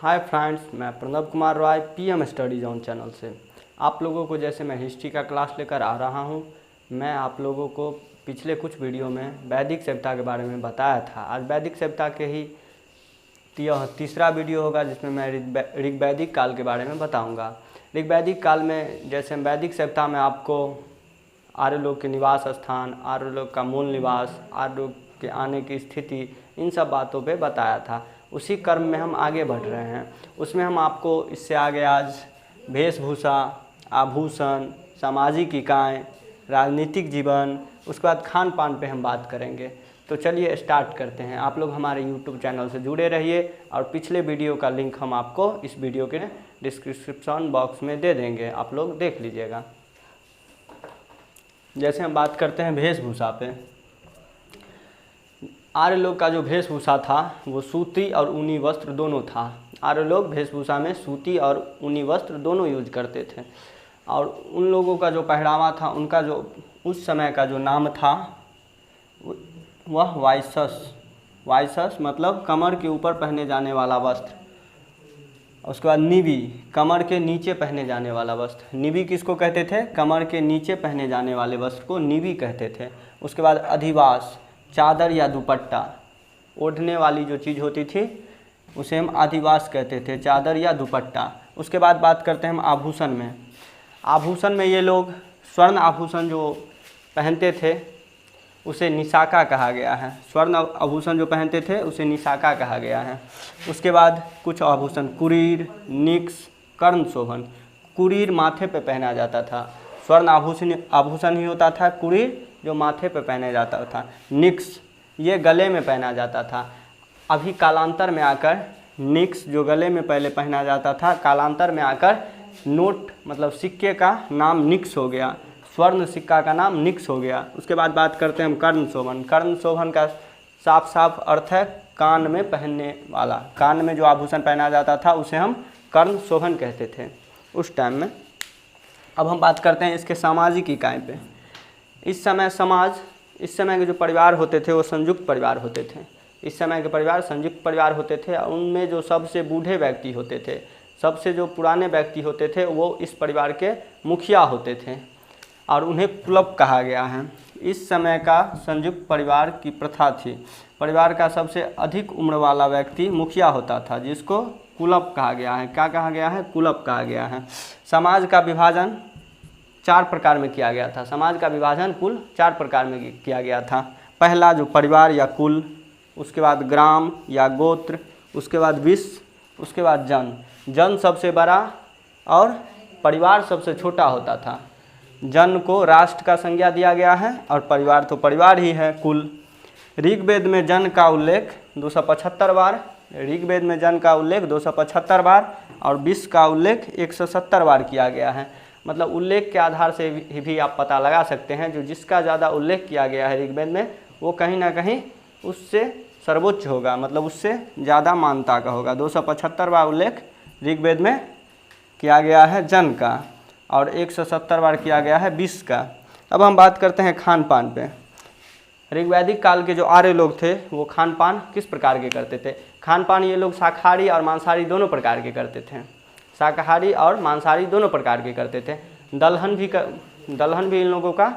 हाय friends, मैं Pranav Kumar Roy PM study zone channel से आप लोगों को जैसे मैं हिस्ट्री का क्लास लेकर आ रहा हूं, मैं आप लोगों को पिछले कुछ वीडियो में वैदिक सभ्यता के बारे में बताया था। आज वैदिक सभ्यता के ही यह तीसरा वीडियो होगा जिसमें मैं ऋग्वैदिक काल के बारे में बताऊंगा। ऋग्वैदिक काल में जैसे वैदिक सभ्यता में आपको आर्य लोग के निवास स्थान, आर्य लोग का मूल निवास, आर्य लोग के आने की स्थिति, इन सब बातों पे बताया था। उसी क्रम में हम आगे बढ़ रहे हैं। उसमें हम आपको इससे आगे आज वेशभूषा, आभूषण, सामाजिक इकाएँ, राजनीतिक जीवन, उसके बाद खान पान पे हम बात करेंगे। तो चलिए स्टार्ट करते हैं। आप लोग हमारे यूट्यूब चैनल से जुड़े रहिए और पिछले वीडियो का लिंक हम आपको इस वीडियो के डिस्क्रिप्शन बॉक्स में दे देंगे, आप लोग देख लीजिएगा। जैसे हम बात करते हैं वेशभूषा पे, आर्य लोग का जो वेशभूषा था वो सूती और ऊनी वस्त्र दोनों था। आर्य लोग वेशभूषा में सूती और ऊनी वस्त्र दोनों यूज करते थे। और उन लोगों का जो पहनावा था, उनका जो उस समय का जो नाम था वह वाइसस मतलब कमर के ऊपर पहने जाने वाला वस्त्र। उसके बाद निबी, कमर के नीचे पहने जाने वाला वस्त्र। निबी किसको कहते थे? कमर के नीचे पहने जाने वाले वस्त्र को निबी कहते थे। उसके बाद अधिवास, चादर या दुपट्टा, ओढ़ने वाली जो चीज़ होती थी उसे हम अधिवास कहते थे, चादर या दुपट्टा। उसके बाद बात करते हैं हम आभूषण में। आभूषण में ये लोग स्वर्ण आभूषण जो पहनते थे उसे निशाका कहा गया है। स्वर्ण आभूषण जो पहनते थे उसे निशाका कहा गया है। उसके बाद कुछ आभूषण कुरीर, निक्स, कर्ण शोभन। कुरीर माथे पे पहना जाता था। स्वर्ण आभूषण ही होता था कुरीर, जो माथे पे पहना जाता था। निक्स ये गले में पहना जाता था। अभी कालांतर में आकर निक्स जो गले में पहले पहना जाता था, कालांतर में आकर नोट मतलब सिक्के का नाम निक्स हो गया, स्वर्ण सिक्का का नाम निक्स हो गया। उसके बाद बात करते हैं हम कर्ण शोभन। कर्ण शोभन का साफ साफ अर्थ है कान में पहनने वाला। कान में जो आभूषण पहना जाता था उसे हम कर्ण शोभन कहते थे उस टाइम में। अब हम बात करते हैं इसके सामाजिक इकाई पे। इस समय के जो परिवार होते थे वो संयुक्त परिवार होते थे। इस समय के परिवार संयुक्त परिवार होते थे और उनमें जो सबसे बूढ़े व्यक्ति होते थे, सबसे जो पुराने व्यक्ति होते थे, वो इस परिवार के मुखिया होते थे और उन्हें कुलप कहा गया है। इस समय का संयुक्त परिवार की प्रथा थी। परिवार का सबसे अधिक उम्र वाला व्यक्ति मुखिया होता था, जिसको कुलप कहा गया है। क्या कहा गया है? कुलप कहा गया है। समाज का विभाजन 4 प्रकार में किया गया था। समाज का विभाजन कुल 4 प्रकार में किया गया था। पहला जो परिवार या कुल, उसके बाद ग्राम या गोत्र, उसके बाद विश्व, उसके बाद जन। जन सबसे बड़ा और परिवार सबसे छोटा होता था। जन को राष्ट्र का संज्ञा दिया गया है और परिवार तो परिवार ही है, कुल। ऋग्वेद में जन का उल्लेख 275 बार, ऋग्वेद में जन का उल्लेख 275 बार और विश्व का उल्लेख 170 बार किया गया है। मतलब उल्लेख के आधार से भी आप पता लगा सकते हैं, जो जिसका ज़्यादा उल्लेख किया गया है ऋग्वेद में वो कहीं ना कहीं उससे सर्वोच्च होगा, मतलब उससे ज़्यादा मान्यता का होगा। 275 बार उल्लेख ऋग्वेद में किया गया है जन का और 170 बार किया गया है विश्व का। अब हम बात करते हैं खान पान पे। ऋग्वैदिक काल के जो आर्य लोग थे वो खान पान किस प्रकार के करते थे? खान पान ये लोग शाकाहारी और मांसाहारी दोनों प्रकार के करते थे। शाकाहारी और मांसाहारी दोनों प्रकार के करते थे। दलहन भी इन लोगों का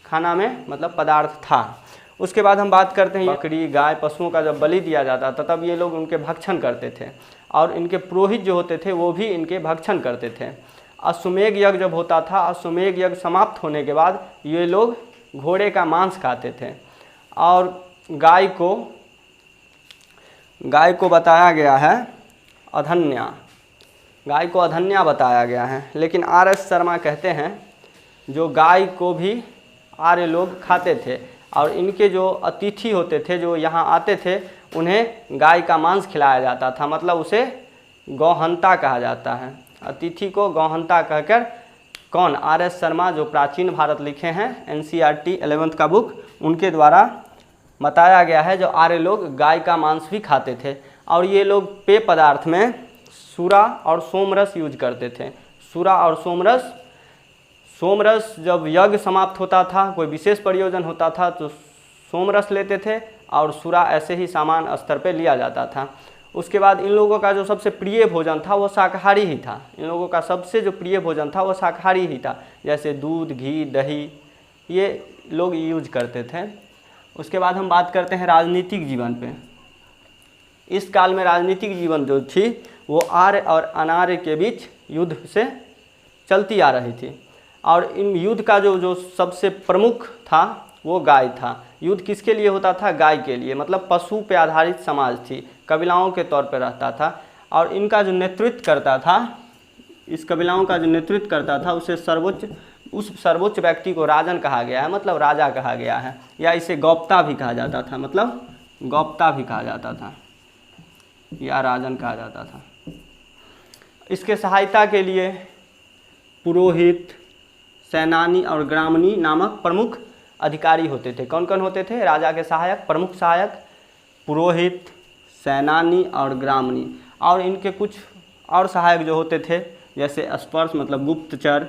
खाना में मतलब पदार्थ था। उसके बाद हम बात करते हैं बकरी, गाय, पशुओं का जब बलि दिया जाता था तब ये लोग उनके भक्षण करते थे और इनके पुरोहित जो होते थे वो भी इनके भक्षण करते थे। अश्वमेध यज्ञ जब होता था, अश्वमेध यज्ञ समाप्त होने के बाद ये लोग घोड़े का मांस खाते थे और गाय को बताया गया है अधन्या, गाय को अधन्या बताया गया है। लेकिन आर.एस. शर्मा कहते हैं जो गाय को भी आर्य लोग खाते थे और इनके जो अतिथि होते थे जो यहाँ आते थे उन्हें गाय का मांस खिलाया जाता था, मतलब उसे गौहंता कहा जाता है। अतिथि को गौहंता कहकर कौन? आर.एस. शर्मा जो प्राचीन भारत लिखे हैं, NCERT 11th का बुक, उनके द्वारा बताया गया है जो आर्य लोग गाय का मांस भी खाते थे। और ये लोग पेय पदार्थ में सूरा और सोमरस यूज करते थे। सूरा और सोमरस जब यज्ञ समाप्त होता था, कोई विशेष प्रयोजन होता था तो सोमरस लेते थे और सूरा ऐसे ही सामान्य स्तर पे लिया जाता था। उसके बाद इन लोगों का जो सबसे प्रिय भोजन था वो शाकाहारी ही था। इन लोगों का सबसे जो प्रिय भोजन था वो शाकाहारी ही था, जैसे दूध, घी, दही ये लोग यूज करते थे। उसके बाद हम बात करते हैं राजनीतिक जीवन पे। इस काल में राजनीतिक जीवन जो थी वो आर्य और अनार्य के बीच युद्ध से चलती आ रही थी। और इन युद्ध का जो सबसे प्रमुख था वो गाय था। युद्ध किसके लिए होता था? गाय के लिए, मतलब पशु पे आधारित समाज थी, कबीलाओं के तौर पर रहता था। और इनका जो नेतृत्व करता था, इस कबीलाओं का जो नेतृत्व करता था उस सर्वोच्च व्यक्ति को राजन कहा गया है, मतलब राजा कहा गया है, या इसे गौप्ता भी कहा जाता था, मतलब गौप्ता भी कहा जाता था या राजन कहा जाता था। इसके सहायता के लिए पुरोहित, सेनानी और ग्रामणी नामक प्रमुख अधिकारी होते थे। कौन कौन होते थे? राजा के सहायक, प्रमुख सहायक, पुरोहित, सेनानी और ग्रामणी। और इनके कुछ और सहायक जो होते थे, जैसे स्पर्श मतलब गुप्तचर,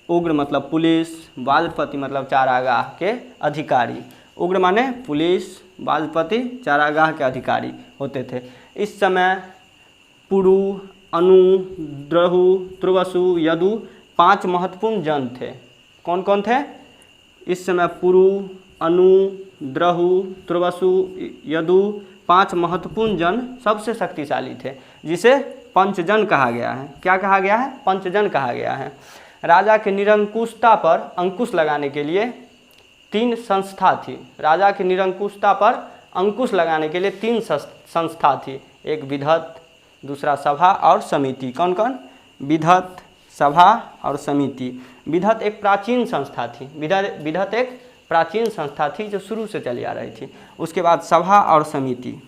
उग्र मतलब पुलिस, वाजपति मतलब चारागाह के अधिकारी। उग्र माने पुलिस, वाजपति चारागाह के अधिकारी होते थे। इस समय पुरु, अनु, द्रहु, त्रुवसु, यदु 5 महत्वपूर्ण जन थे। कौन कौन थे? इस समय पुरु, अनु, द्रहु, त्रुवसु, यदु 5 महत्वपूर्ण जन सबसे शक्तिशाली थे, जिसे पंचजन कहा गया है। क्या कहा गया है? पंचजन कहा गया है। राजा के निरंकुशता पर अंकुश लगाने के लिए 3 संस्था थी। राजा की निरंकुशता पर अंकुश लगाने के लिए 3 संस्था थी। एक विधत, दूसरा सभा और समिति। कौन कौन? विधत, सभा और समिति। विधत एक प्राचीन संस्था थी। विधत एक प्राचीन संस्था थी जो शुरू से चली आ रही थी। उसके बाद सभा और समिति,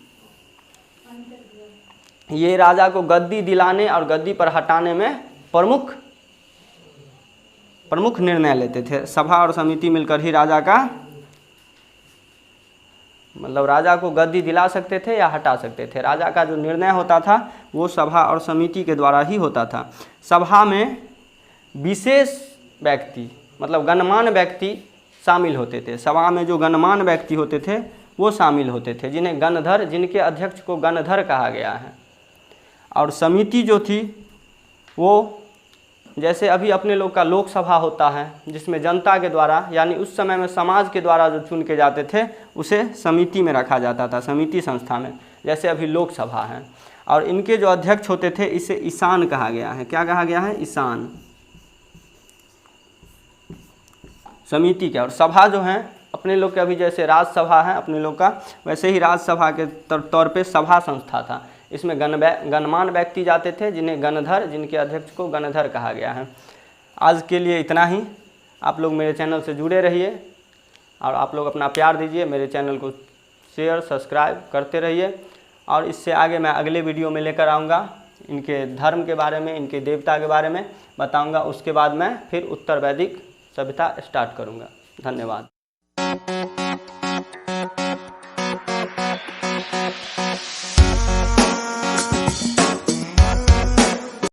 ये राजा को गद्दी दिलाने और गद्दी पर हटाने में प्रमुख निर्णय लेते थे। सभा और समिति मिलकर ही राजा का, मतलब राजा को गद्दी दिला सकते थे या हटा सकते थे। राजा का जो निर्णय होता था वो सभा और समिति के द्वारा ही होता था। सभा में विशेष व्यक्ति, मतलब गणमान्य व्यक्ति शामिल होते थे। सभा में जो गणमान्य व्यक्ति होते थे वो शामिल होते थे, जिन्हें गणधर, जिनके अध्यक्ष को गणधर कहा गया है। और समिति जो थी वो, जैसे अभी अपने लोग का लोकसभा होता है, जिसमें जनता के द्वारा, यानी उस समय में समाज के द्वारा जो चुन के जाते थे उसे समिति में रखा जाता था, समिति संस्था में, जैसे अभी लोकसभा है। और इनके जो अध्यक्ष होते थे इसे ईशान कहा गया है। क्या कहा गया है? ईशान, समिति के। और सभा जो है अपने लोग के, अभी जैसे राज्यसभा है अपने लोग का, वैसे ही राज्यसभा के तौर पे सभा संस्था था। इसमें गणमान्य व्यक्ति जाते थे, जिन्हें गणधर, जिनके अध्यक्ष को गणधर कहा गया है। आज के लिए इतना ही। आप लोग मेरे चैनल से जुड़े रहिए और आप लोग अपना प्यार दीजिए। मेरे चैनल को शेयर, सब्सक्राइब करते रहिए। और इससे आगे मैं अगले वीडियो में लेकर आऊँगा, इनके धर्म के बारे में, इनके देवता के बारे में बताऊँगा। उसके बाद मैं फिर उत्तर वैदिक सभ्यता स्टार्ट करूँगा। धन्यवाद।